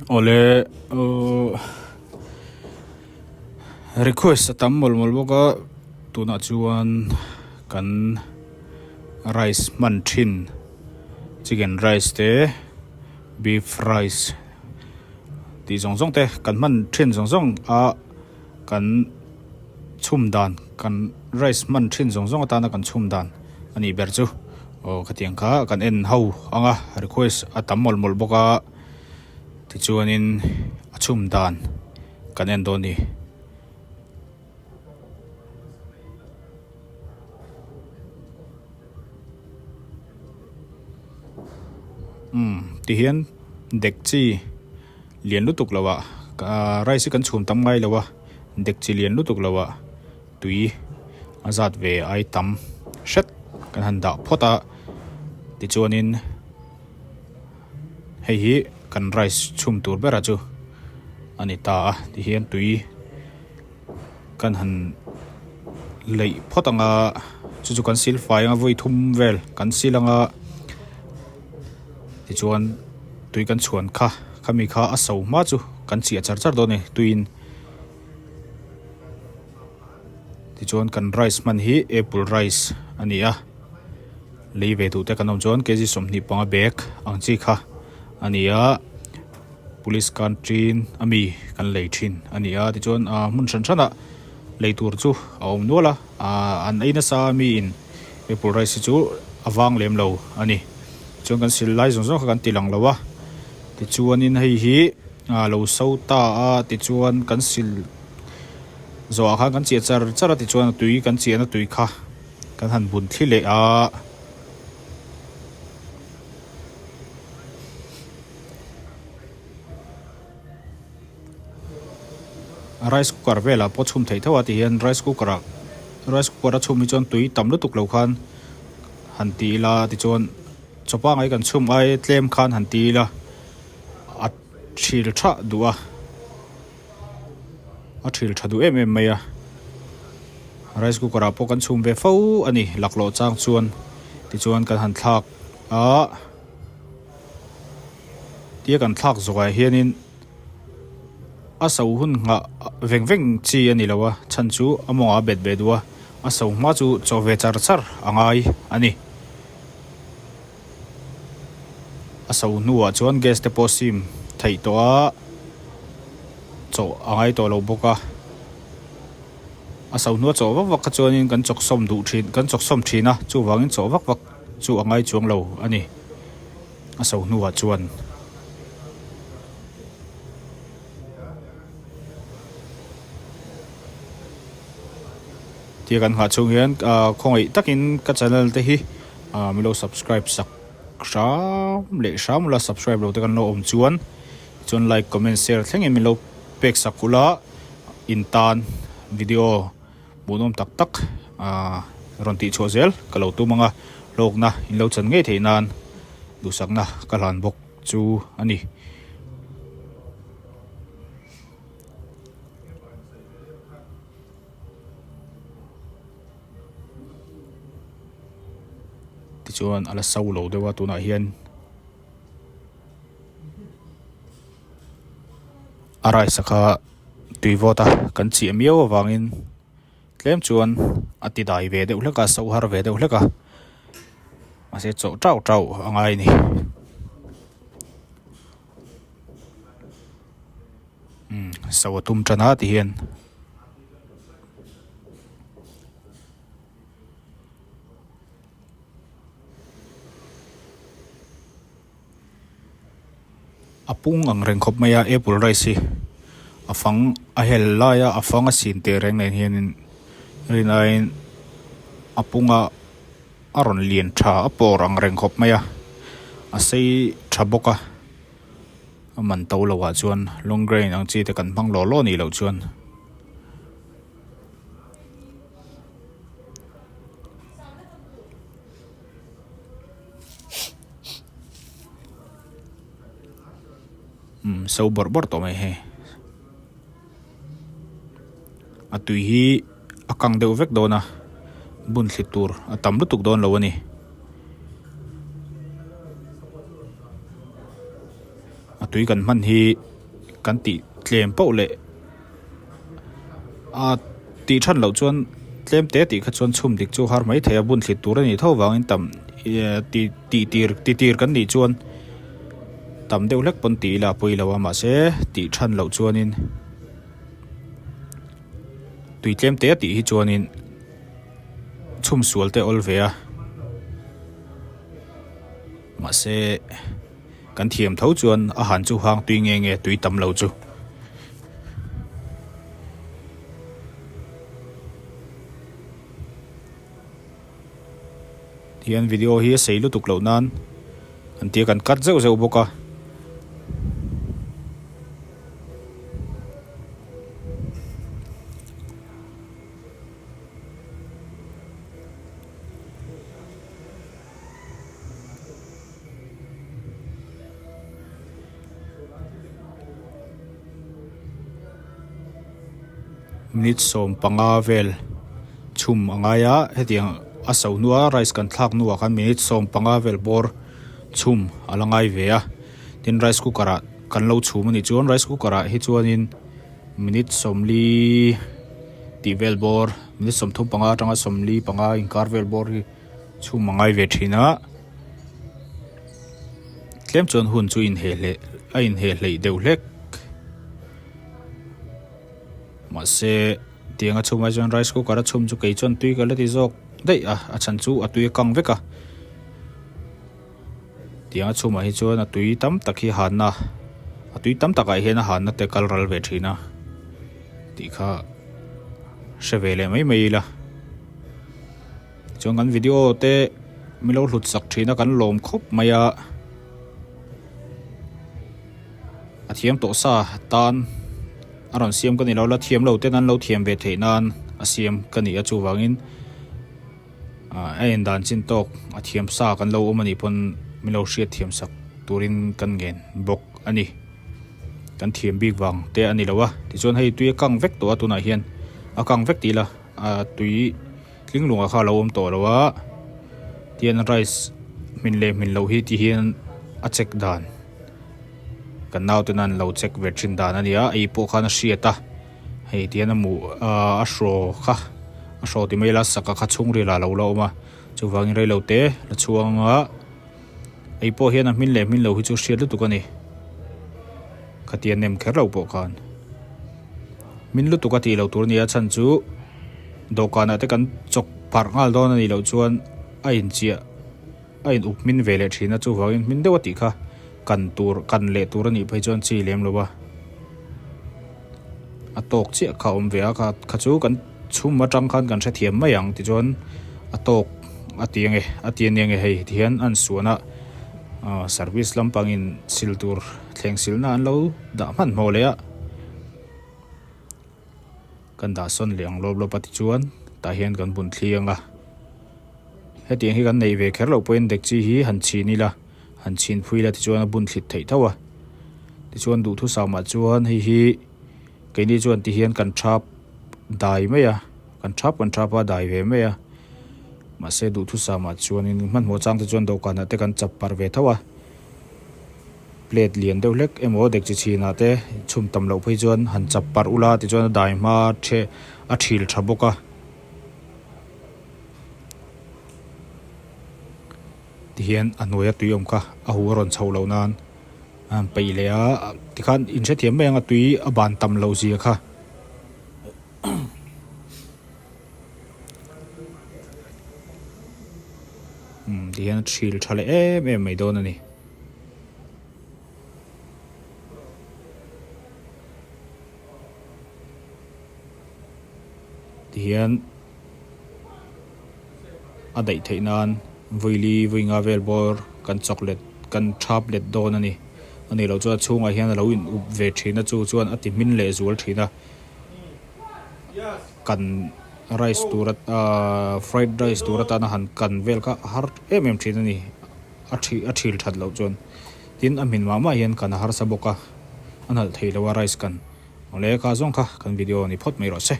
ole request atam mol boka tuna chuan kan rice man thin chicken rice te beef rice ti zong te kan man thin zong a kan chum dan kan rice man thin zong atana kan chum dan ani ber chu o khatiang kha kan en ho anga request atam mol boka ti chuanin achum dan kan en doni ti hian dek chi lian lutuk lawa ka rice kan chhum tam ngai lawa dek chi lian lutuk lawa tui azat ve ai tam shet kan han da phota ti chuanin hei hi kan rice chhum tur bera chu ani ta ti hian tui kan han lei photanga chu kan sil fai anga voi thum vel kan silanga ti chuan tui kan chuan kha khami kha aso ma chu kan chi char do ne tuin ti chuan kan rice man hi apple rice ania leive tu te kanom chuan kg somni panga bek ang chi kha ania police kan trin ami kan lei thin ania ti chuan mun than thana leitur chu aum nola an aina sa mi in apple rice chu awang lem lo ani chuan kan sil lai zong kan tilang lawa ti chuan in hei hi lo so ta a ti chuan kan sil zo kha kan chi char ti chuan tui kan chi na tui kha kan han bun thli le a rice cooker vela po chhum thei thawa ti hian rice cooker a chhum mi chuan tui tam lu tuk lo khan han ti la ti chuan chopa ngai kan chhum ai tlem khan han ti la a thil tha duwa a thil tha du em mai a rice cooker a po kan chhum ve fo ani laklo chang chuan ti chuan kan han thlak a tia kan thlak zogai hianin aso hun nga veng chi ani lawa chan chu amonga bet bedwa aso ma chu chove char angai ani aso nuwa chuan gas te posim thei to a cho angai to lo boka aso nuwa cho wak ka chuan in kan chok som du thin kan chok som thina chu wangin cho wak chu angai chuang lo ani aso nuwa chuan ti kan ha chung hian khongai takin ka channel te hi milo subscribe sak sham la subscribe lo te kan lo om chuan like comment share thlengin milo pek sakula intan video bunom tak ronti chozel kalo tu manga lokna in lo chan nge theinan du sakna kalan bok chu ani chuan ala solo dewa tuna hian arai saka tuivota kan chi miaw wangin tlem chuan ati dai ve de ulaka so har ve de ulaka ase cho trau angai ni sawatum chana ti hian apung ang rengkhop maya apple rice afang a hel laya afang a sin te reng nen hian rinain apunga aron lien tha apor ang rengkhop maya asei thaboka aman to lawa chuan long grain ang chi te kan phang lo ni lo chuan so bor to mai he atui hi akang deuh vek dona bun thlitur atam lutuk don lo ani atui kan man hi kan ti tlem pau le a ti than lo chuan tlem te ti kha chuan chhum dik chu har mai thei bun thlit tur ani tho wangin tam ti tir kan ni chuan tam deuh hlek pon ti la pui lawa ma se ti than lo chuanin tui tlem te ti hi chuanin chhum sual te ol ve a ma se kan thiam tho chuan a han chu hang tui nge tui tam lo chu hian video hi sei lu tuk lo nan an tia kan kat zeu boka minute som panga vel chum angaya hetiang asau nuwa rice kan thak nuwa kan minute som panga vel bor chum alangai ve a tin rice cooker kan lo chhum ani chuan rice cooker hi chuanin minute somli ti vel bor minute som thum panga tanga somli panga inkar vel bor hi chum mangai ve thina tlem chuan hun chu in he hlei deuh hlek ma se tianga chuma chuan rice cooker a chhum chu kei chuan tui ka leti zawk dei a chan chu a tui kang veka tianga chuma hi chuan a tui tam tak hi hanna a tui tam tak ai hian a hanna te kal ral ve thina ti kha shevele mai la chuan kan video te milo hlut sak thina kan lom khop maya a thiam to sa tan aron siam kan lo la thiam lo te nan lo thiam ve theinan a siam kan ni a chu wangin a en dan chin tok a thiam sa kan lo omani pon milo hriat thiam sak turin kan gen bok ani kan thiam big wang te ani lowa ti chuan hei tui kang vek to atuna hian a kang vek ti la a tui tlinglunga kha lo om to lowa tian rice min lo hi ti hian a check dan kan nau te nan lo check ve thin dan ania ei po khana hriata hei tian amu a hro kha a hro ti mai la saka kha chung ri la lo ma chu wangin rei lo te la chuanga ei po hian a min lo hi chu hriat lu tu kani khatian nem kher lo po khan min lu tu ka ti lo tur nia chan chu dokana te kan chok par ngal don ani lo chuan a in chia a in up min vele thina chu wangin min dewa ti kha kan le tur ani phai chuan chi lem lo ba a tok chi kha om ve a kha chu kan chhum ma tang khan kan tha thiam mai ang ti chuan a tok a tiang nge hei thian an suana service lampangin siltur thleng silna an lo da man mo le a kan da son leng lo pati chuan ta hian kan bun thlianga hetiang hi kan nei ve kher lo poin dek chi hi han chi ni la han chin phui la ti chuan a bun thlit thei thawa ti chuan du thu sama chuan hi ke ni chuan ti hian kan thap dai mai a kan thap a dai ve mai a ma se du thu sama chuan in man mo chang te chuan do kana te kan chap par ve thawa plate lian deuh hlek emo dek chi china te chhum tam lo phei chuan han chap par ula ti chuan dai ma the a thil tha boka ti hian anoya tuyom kha a hu ron chho lo nan an peile a ti khan in che thiam mai anga tui a ban tam lo zia kha ti hian thil thale em mai don ani ti hian a dai theinan vui nga vel bor kan chocolate kan tablet don ani lo chu chunga hian lo in up ve thina chu chuan ati min le zual thina kan rice turat fried rice turat ana han kan vel ka har em thina ni a thil that lo chuan tin amin mama hian kan har sa boka anal theilawa rice kan ole ka zong kha kan video ni phot mai ro se